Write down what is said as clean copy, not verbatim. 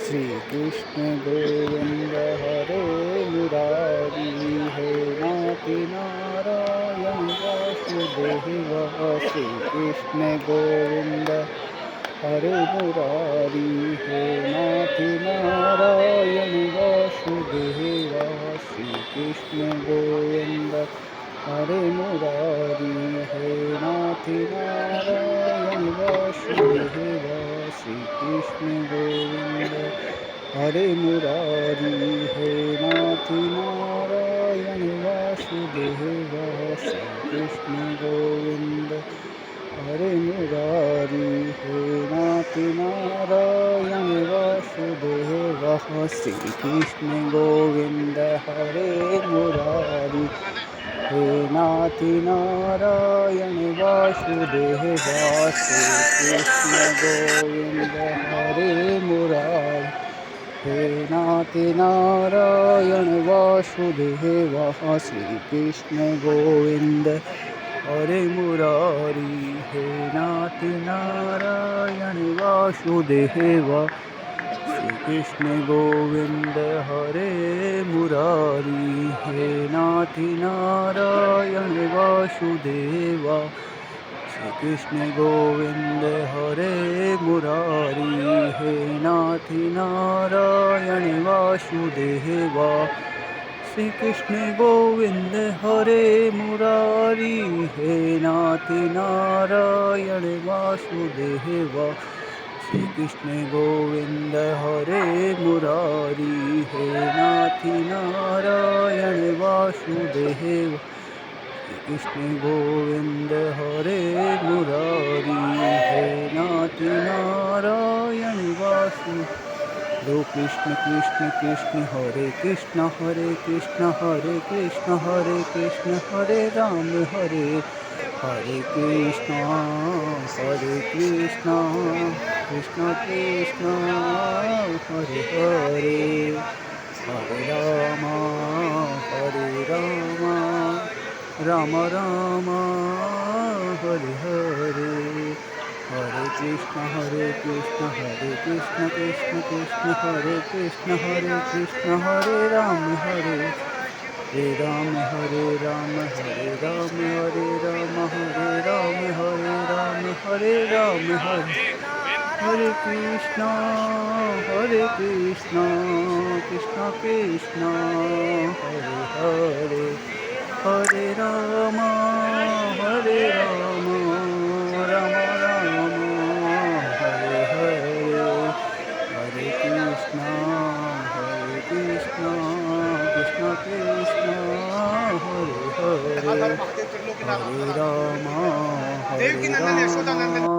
Shri Krishna Govind हरे Murari हे नाथ Narayan Vasudev. Shri Krishna Govind हरे Murari हे नाथ Narayan Vasudev. Shri Krishna Govind हरे Murari हे नाथ Narayan Vasudev. Shri Krishna Govind हरे Murari हे नाथ Narayan Vasudev. Shri Krishna Govind हरे Murari हे नाथ Narayan Vasudev. Shri Krishna Govind हरे Murari हे नाथ Narayan Vasudev. Shri Krishna Govind हरे Murari हे नाथ Narayan Vasudev. Shri Krishna Govind हरे Murari हे नाथ Narayan Vasudev. Shri Krishna Govind हरे Murari हे नाथ Narayan Vasudev. Shri Krishna Govind हरे Murari हे नाथ Narayan Vasudev. Shri Krishna Govind हरे Murari हे नाथ Narayan Vasudev. Shri Krishna Govind हरे Murari हे नाथ Narayan Vasudev. Shri Krishna Govind हरे Murari हे नाथ Narayan Vasudev. हरे Krishna Krishna Krishna हरे Krishna हरे Krishna हरे Krishna हरे Krishna हरे Ram Hare Hare Krishna Krishna Krishna Hare Hare Hare Ram Ram Ram Hare Hare Hare Krishna Krishna Krishna Krishna हरे Krishna हरे Ram हरे Ram हरे Ram हरे Ram हरे Ram हरे Krishna Krishna Krishna Hare Hare Hare Ram Ram Ram Hare Hare Hare Krishna Krishna Krishna Hare Hare Hare Ram